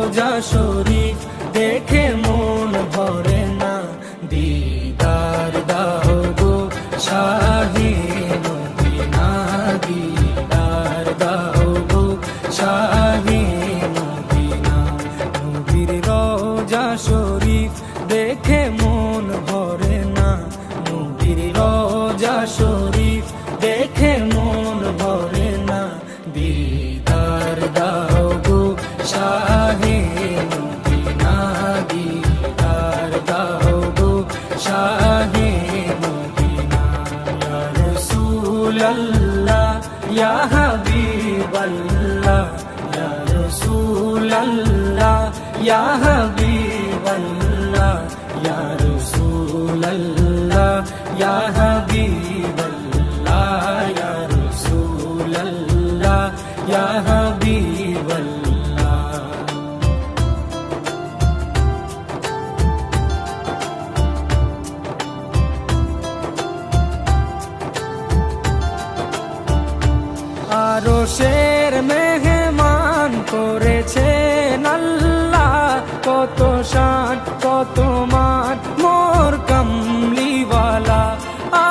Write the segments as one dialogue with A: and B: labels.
A: রোজা শরীফ দেখে মন ভরে না, দিদার দাও গো শাহে মদিনা, দিদার দাও গো শাহে মদিনা। নবীর রোজা শরীফ দেখে মন ভরে না, নবীর রোজা শরীফ দেখে মন ভরে না, দিদার দাও গো শাহে মদিনা, দিদার দাও গো শাহে মদিনা। ইয়া রাসূলাল্লাহ ইয়া হাবিবাল্লাহ, ইয়া রাসূলাল্লাহ ইয়া হাবিবাল্লাহ, ইয়া রাসূলাল্লাহ ইয়া হাবিবাল্লাহ, ইয়া রাসূলাল্লাহ ইয়া হাবিবাল্লাহ। আরশের মেহমান করেছেন আল্লাহ, কত শান কত মান মোর কামলিওয়ালা।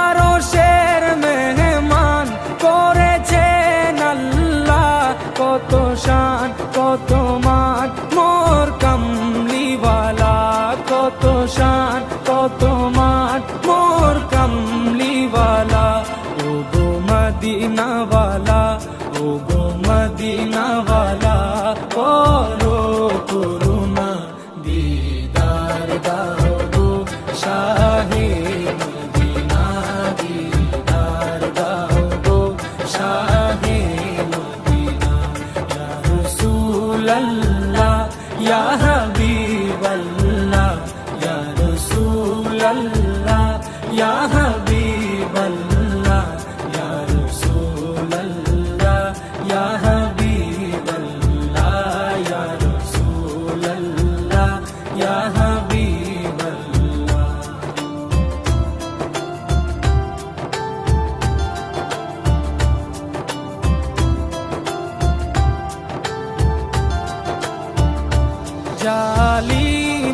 A: আরশের মেহমান করেছেন আল্লাহ, কত শান কত মান মোর কামলিওয়ালা, কত শান কত মান মোর কামলিওয়ালা। ও গো মদিনাওয়ালা, ও গো মদিনাওয়ালা, করো করুণা, দিদার দাও গো শাহে মদিনা, দিদার দাও গো শাহে মদিনা। ইয়া রাসূলাল্লাহ ইয়া হাবিবাল্লাহ, ইয়া রাসূলাল্লাহ ইয়া হাবিবাল্লাহ, ইয়া রাসূলাল্লাহ ইয়া হাবিবাল্লাহ, ইয়া রাসূলাল্লাহ ইয়া হাবিবাল্লাহ। জালি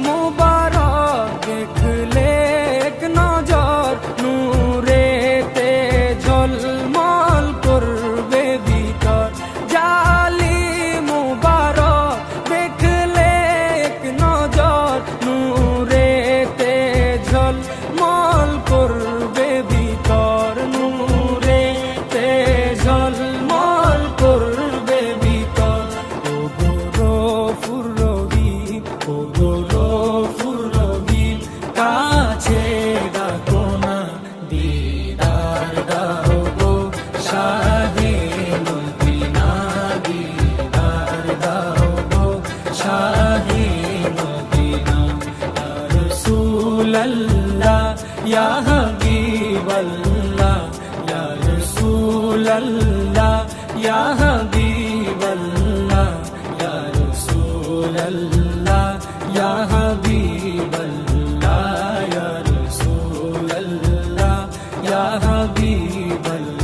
A: মুবারক দেখলে এক নজর, নূরেতে ঝলমল করবে ভিতর। জালি মুবারক দেখলে এক নজর, নূরেতে ঝলমল করবে ভিতর, নূরেতে ঝলমল করবে ভিতর। ও গো গফুর রহিম, ও গো গফুর রহিম, কাছে ডাকো না, দিদার দাও গো শাহে মদিনা, দিদার দাও গো শাহে মদিনা। ইয়া রাসূলাল্লাহ ইয়া হাবিবাল্লাহ, ইয়া রাসূলাল্লাহ ইয়া হাবিবাল্লাহ, ইয়া রাসূলাল্লাহ ইয়া হাবিবাল্লাহ, ইয়া রাসূলাল্লাহ ইয়া হাবিবাল্লাহ।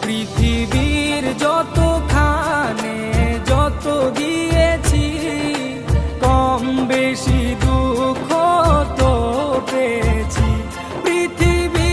A: পৃথিবীর যতখানে যত গিয়েছি, কম বেশি দুঃখ তো পেয়েছি। পৃথিবী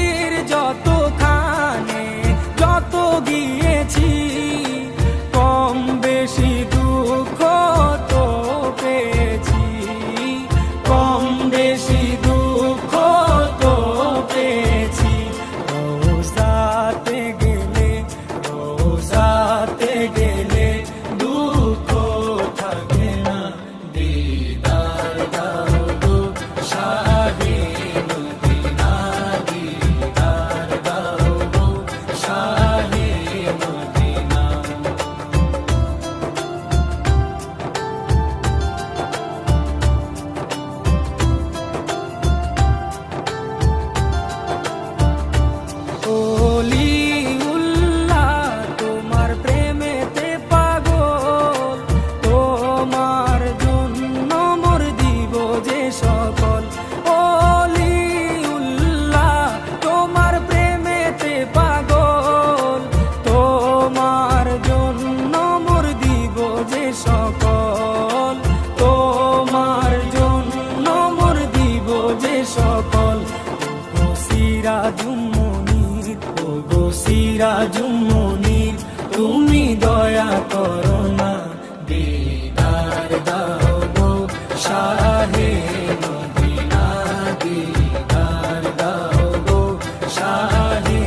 A: সিরাজুম মুনির, ও গো সিরাজুম মুনির, তুমি দয়া করো না, দিদার দাও গো শাহে মদিনা, দিদার দাও গো শাহে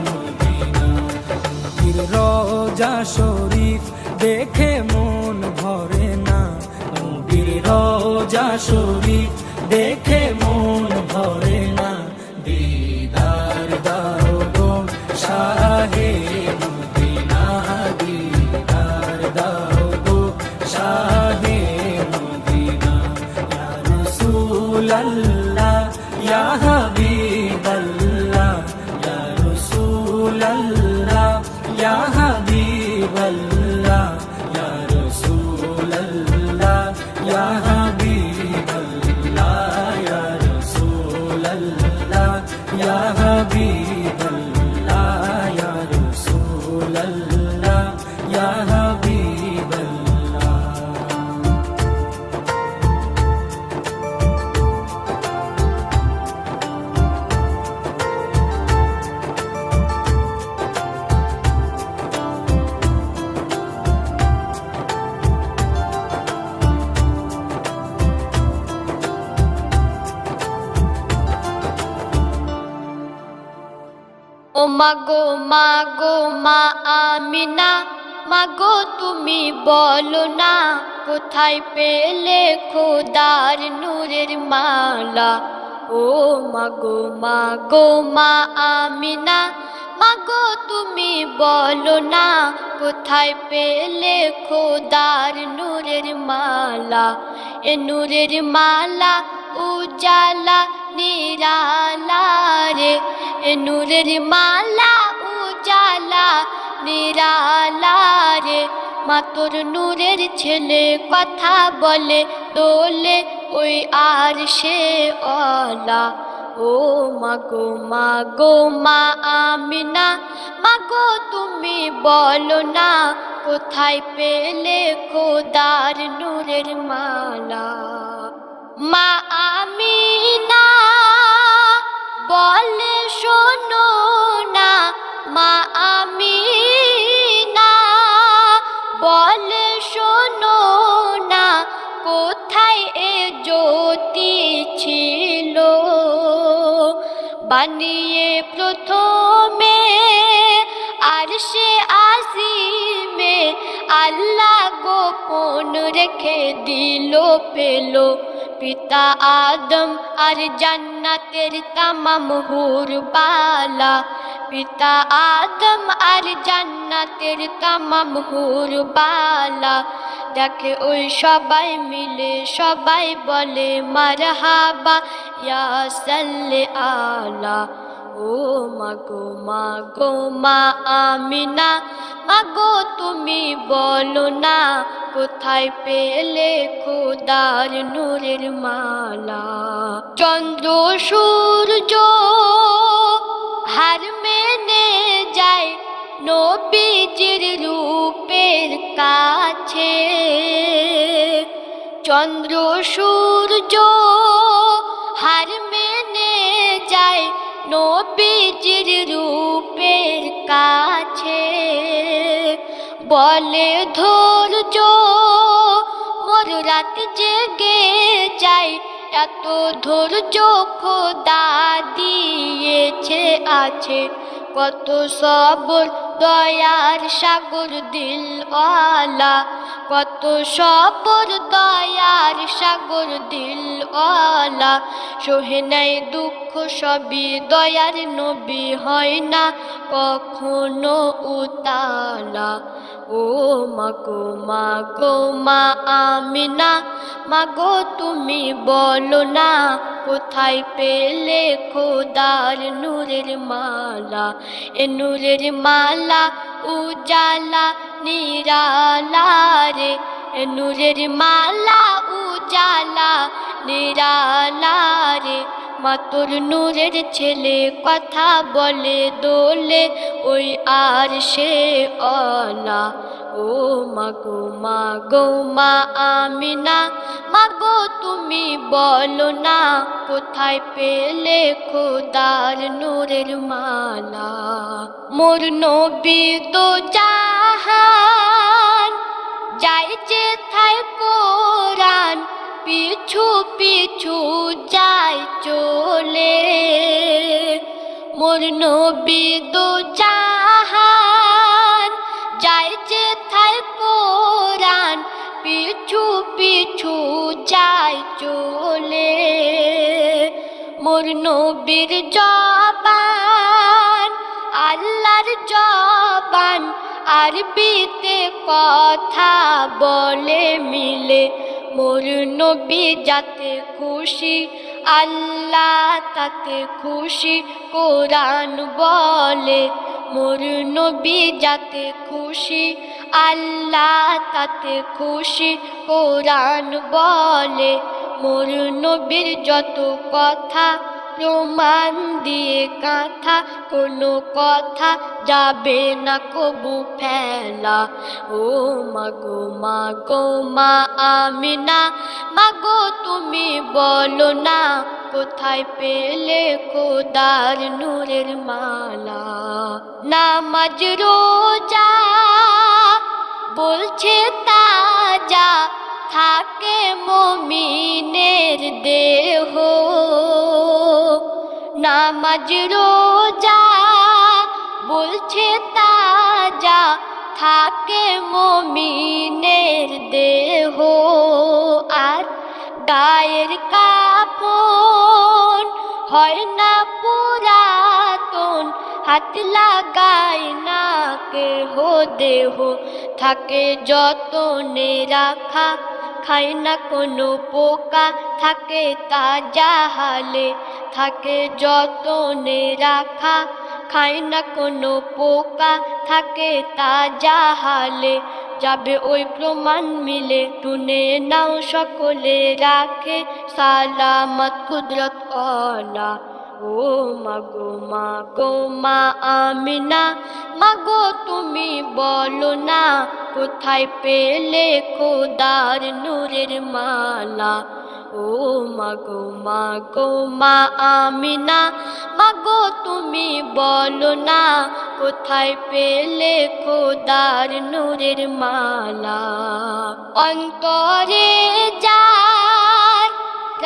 A: মদিনা। নবীর রওজা শরীফ দেখে মন ভরে না, নবীর রওজা শরীফ দেখে মন ভরে না, দিদার দাও গো শাহে মদিনা, দিদার দাও গো শাহে মদিনা। ইয়া রাসূলাল্লাহ ইয়া হাবিবাল্লাহ, ইয়া রাসূলাল্লাহ ইয়া হাবিবাল্লাহ, ইয়া রাসূলাল্লাহ ইয়া হাবিবাল্লাহ, ইয়া রাসূলাল্লাহ ইয়া হাবিবাল্লাহ, ইয়া রাসূলাল্লাহ ইয়া হাবিবাল্লাহ।
B: ও মাগো মাগো মা আমিনা, মাগো তুমি বলো না, কোথায় পেলে খোদার নূরের মালা। ও মাগো মাগো মা আমিনা, মাগো তুমি বলো না, কোথায় পেলে খোদার নূরের মালা। এ নূরের মালা উজালা নিরালা রে, এ নূরের মালা উজালা নিরালা রে। মা তোর নূরের ছেলে কথা বলে দোলে ওই আর সে অলা। ও মাগো মাগো মা আমিনা, মাগো তুমি বলো না, কোথায় পেলে খোদার নূরের মালা। মা আমিনা বলে শোনো না, মা আমিনা বলে শোনো না, কোথায় এ জ্যোতি ছিল, বানিয়ে প্রথমে আরশে আজিমে, আল্লাহ গোপন রেখে দিল পেলো। পিতা আদম আর জান্নাতের তামাম হুর বালা, পিতা আদম আর জান্নাতের তামাম হুর বালা। দেখে ওই সবাই মিলে সবাই বলে মারহাবা ইয়া সাল্লি আলা। ও মাগো মাগো মা আমিনা, মাগো তুমি বলো না, কোথায় পেলে খোদার নূরের মালা। চন্দ্র সূর্য হার মেনে যায় নবীজির রূপের কাছে, চন্দ্র সূর্য হার মেনে যায় নবীজির রূপের কাছে। বলে ধৈর্য মোর রাত জেগে যায়, এত ধৈর্য খোদা দিয়েছে আছে। কত সবর দয়ার সাগর দিলওয়ালা, কত সবর দয়ার সাগর দিলওয়ালা। সহে নাই দুঃখ সবই দয়ার নবী, হয় না কখনো উতালা। ও মাগো মাগো মা আমিনা, মাগো তুমি বলো না, কোথায় পেলে খোদার নূরের মালা। এ নূরের মালা উজালা নিরালা রে, এ নূরের মালা উজালা নিরালা রে। মাতর নূরের ছেলে কথা বলে দোলে ওই আর সে অলা। ও মাগো মাগো মা আমিনা, মাগো তুমি বলো না কোথায় পেলে খোদার নূরের মালা। মোর নবী তো জাহান যাই যে থাই কোরআন, পিছু পিছু যায় চলে। মোর নবী তো জাহান যাই যে থাই কোরআন, পিছু পিছু যায় চলে। মোর নবীর জবান আল্লাহর জবান, আরবিতে কথা বলে মিলে। মোর নবী যাতে খুশি আল্লাহ তাতে খুশি কোরআন বলে। মোর নবী যাতে খুশি আল্লাহ তাতে খুশি কোরআন বলে। মোর নবীর যত কথা প্রমাণ দিয়ে কাঁথা, কোনো কথা যাবে না কবু ফেলা। ও মাগো মাগো মা আমিনা, মাগো তুমি বলো না কোথায় পেলে খোদার নূরের মালা। নামাজ রোজা বলছে তাজা থাকে মুমিনের দেহ। নামাজ রোজা বলছে তাজা থাকে মুমিনের দেহ। আর গায়ের কাফন হয় না পুরাতন, হাত লাগায় না কেহ দেহ। থাকে যতনে রাখা খায় না কোনো পোকা, থাকে তাজা হালে। থাকে যতনে রাখা খায় না কোনো পোকা, থাকে তাজা হালে। যাবে ওই প্রমাণ মিলে, শুনে নাও সকলে রাখে সালামত কুদরত ওয়ালা। ও মাগো মাগো মা আমিনা, মাগো তুমি বলো না কোথায় পেলে খোদার নূরের মালা। ও মাগো মাগো মা আমিনা, মাগো তুমি বলো না কোথায় পেলে খোদার নূরের মালা। অন্তরে যার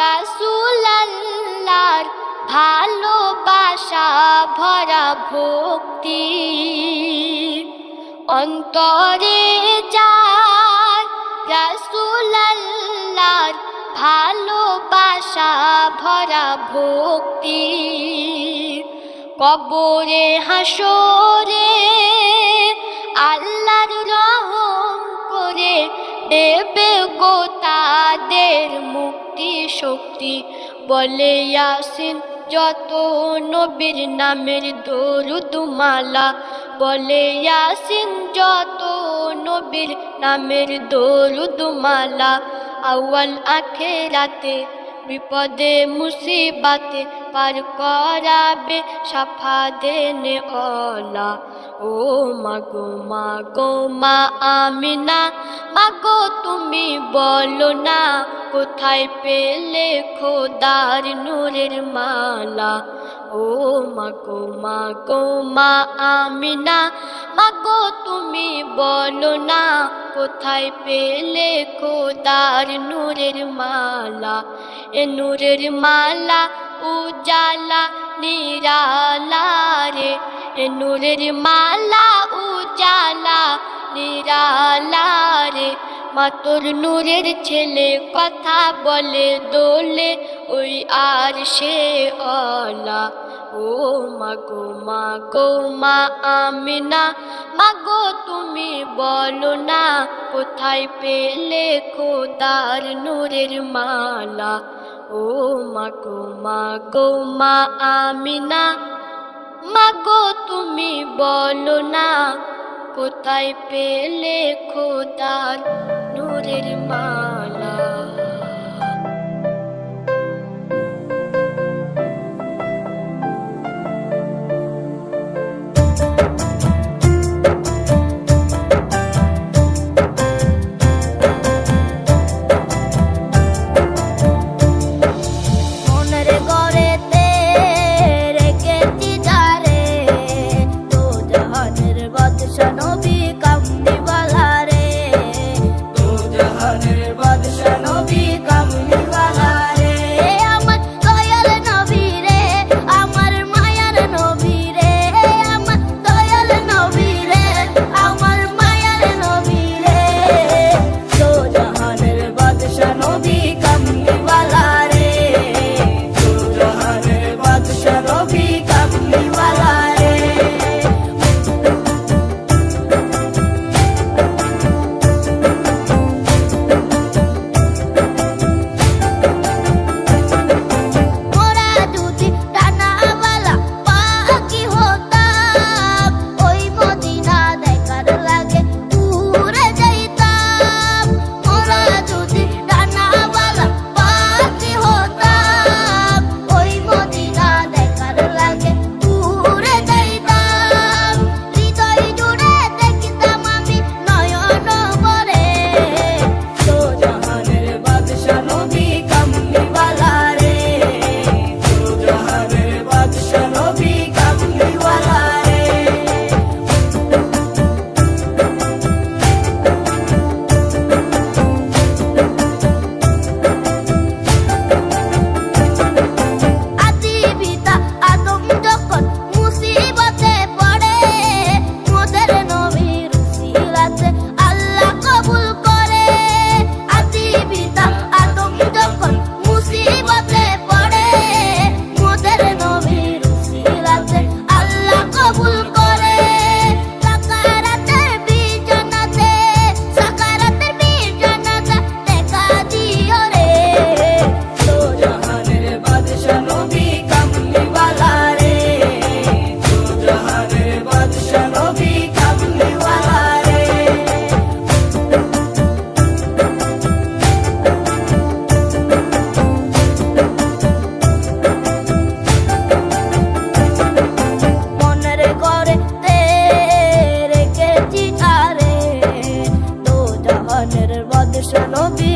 B: রাসূল আল্লাহর ভালোবাসা ভরা ভক্তি, অন্তরে যার রাসূল আল্লাহর ভালোবাসা ভরা ভক্তি। কবরে হাসরে আল্লাহর রহম করে দেবে গো তাদের মুক্তি শক্তি। বলে ইয়াসিন যত নবীর নামের দরুদ মালা, বলে ইয়াসিন যত নবীর নামের দরুদ মালা। আউয়াল আখেরাতে বিপদে মুসিবাতে পার করাবে সাফা দেনে ওলা। ও মাগো মাগো মা আমিনা, মাগো তুমি বলো না কোথায় পেলে খোদার নূরের মালা। ও মাগো মাগো মা আমিনা, মাগো তুমি বলো না কোথায় পেলে খোদার নূরের মালা। এ নূরের মালা উজালা নিরালা রে, এ নূরের মালা উজালা নিরালা রে। মাতর নূরের ছেলে কথা বলে দোলে ওই আর সে অলা। ও মাগো মাগো মা আমিনা, মাগো তুমি বলো না কোথায় পেলে খোদার নূরের মালা। ও মাগো মাগো মা আমিনা, মাগো তুমি বলো না কোথায় পেলে খোদার নূরের মালা।
A: বাদশা নবী কামলিওয়ালা রে, দু জাহানের বাদশা নবী কামলিওয়ালা রে।
B: মনের ঘরে রেখেছি তারে, দু জাহানের বাদশা নবী